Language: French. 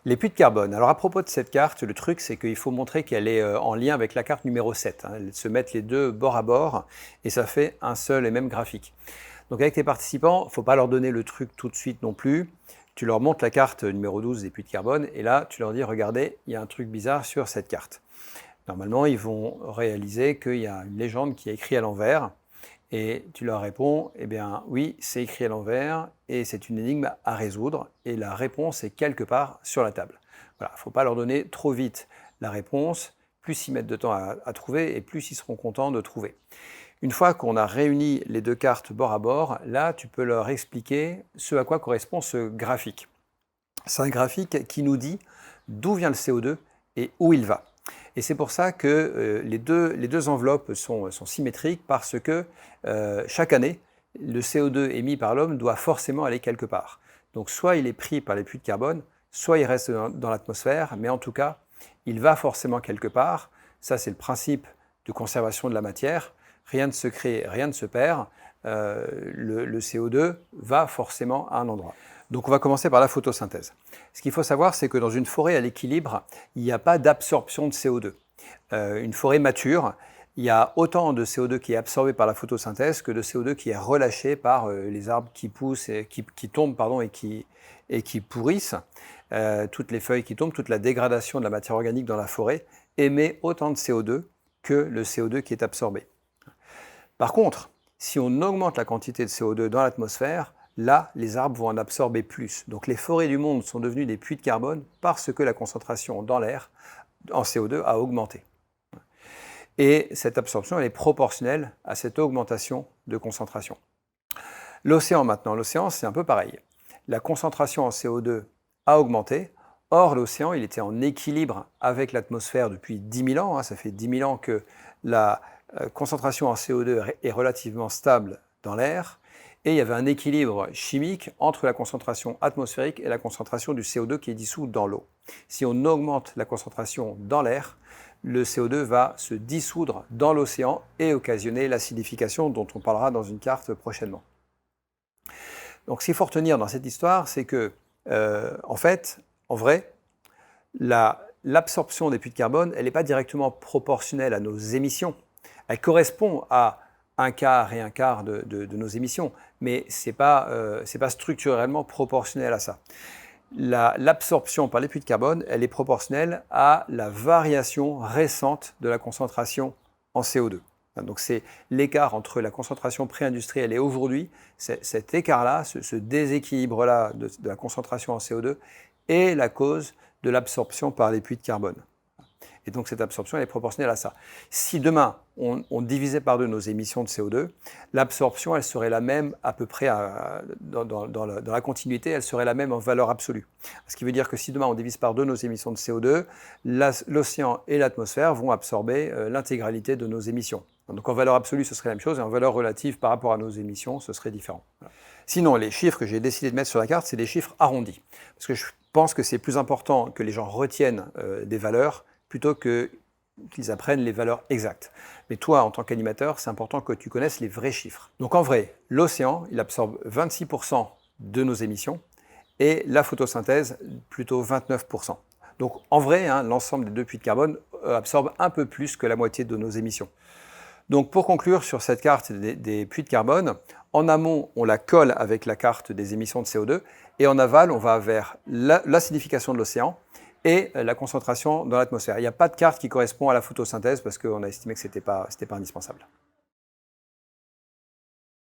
Les puits de carbone. Alors à propos de cette carte, le truc c'est qu'il faut montrer qu'elle est en lien avec la carte numéro 7. Elles se mettent les deux bord à bord et ça fait un seul et même graphique. Donc avec tes participants, il ne faut pas leur donner le truc tout de suite non plus. Tu leur montres la carte numéro 12 des puits de carbone et là tu leur dis regardez, il y a un truc bizarre sur cette carte. Normalement ils vont réaliser qu'il y a une légende qui est écrite à l'envers. Et tu leur réponds, eh bien oui, c'est écrit à l'envers et c'est une énigme à résoudre et la réponse est quelque part sur la table. Voilà, il ne faut pas leur donner trop vite la réponse, plus ils mettent de temps à trouver et plus ils seront contents de trouver. Une fois qu'on a réuni les deux cartes bord à bord, là tu peux leur expliquer ce à quoi correspond ce graphique. C'est un graphique qui nous dit d'où vient le CO2 et où il va. Et c'est pour ça que les deux enveloppes sont symétriques parce que chaque année, le CO2 émis par l'homme doit forcément aller quelque part. Donc soit il est pris par les puits de carbone, soit il reste dans l'atmosphère, mais en tout cas, il va forcément quelque part. Ça, c'est le principe de conservation de la matière. Rien ne se crée, rien ne se perd. Le CO2 va forcément à un endroit. Donc on va commencer par la photosynthèse. Ce qu'il faut savoir, c'est que dans une forêt à l'équilibre, il n'y a pas d'absorption de CO2. Une forêt mature, il y a autant de CO2 qui est absorbé par la photosynthèse que de CO2 qui est relâché par les arbres qui poussent, et qui tombent et qui pourrissent. Toutes les feuilles qui tombent, toute la dégradation de la matière organique dans la forêt émet autant de CO2 que le CO2 qui est absorbé. Par contre, si on augmente la quantité de CO2 dans l'atmosphère, là, les arbres vont en absorber plus. Donc les forêts du monde sont devenues des puits de carbone parce que la concentration dans l'air en CO2 a augmenté. Et cette absorption, elle est proportionnelle à cette augmentation de concentration. L'océan maintenant, l'océan c'est un peu pareil. La concentration en CO2 a augmenté. Or, l'océan, il était en équilibre avec l'atmosphère depuis 10 000 ans. Ça fait 10 000 ans que la concentration en CO2 est relativement stable dans l'air. Et il y avait un équilibre chimique entre la concentration atmosphérique et la concentration du CO2 qui est dissous dans l'eau. Si on augmente la concentration dans l'air, le CO2 va se dissoudre dans l'océan et occasionner l'acidification dont on parlera dans une carte prochainement. Donc ce qu'il faut retenir dans cette histoire, c'est que, en vrai, l'absorption des puits de carbone, elle n'est pas directement proportionnelle à nos émissions. Elle correspond à un quart et un quart de nos émissions, mais ce n'est pas structurellement proportionnel à ça. L'absorption par les puits de carbone, elle est proportionnelle à la variation récente de la concentration en CO2. Donc c'est l'écart entre la concentration pré-industrielle et aujourd'hui, cet écart-là, ce déséquilibre-là de la concentration en CO2 est la cause de l'absorption par les puits de carbone. Et donc cette absorption elle est proportionnelle à ça. Si demain on divisait par deux nos émissions de CO2, l'absorption elle serait la même à peu près dans la continuité, elle serait la même en valeur absolue. Ce qui veut dire que si demain on divise par deux nos émissions de CO2, l'océan et l'atmosphère vont absorber l'intégralité de nos émissions. Donc en valeur absolue ce serait la même chose et en valeur relative par rapport à nos émissions ce serait différent. Voilà. Sinon les chiffres que j'ai décidé de mettre sur la carte c'est des chiffres arrondis. Parce que je pense que c'est plus important que les gens retiennent des valeurs plutôt qu'ils apprennent les valeurs exactes. Mais toi, en tant qu'animateur, c'est important que tu connaisses les vrais chiffres. Donc en vrai, l'océan, il absorbe 26% de nos émissions et la photosynthèse, plutôt 29%. Donc en vrai, l'ensemble des deux puits de carbone absorbe un peu plus que la moitié de nos émissions. Donc pour conclure sur cette carte des puits de carbone, en amont, on la colle avec la carte des émissions de CO2 et en aval, on va vers l'acidification de l'océan et la concentration dans l'atmosphère. Il n'y a pas de carte qui correspond à la photosynthèse parce qu'on a estimé que ce n'était pas indispensable.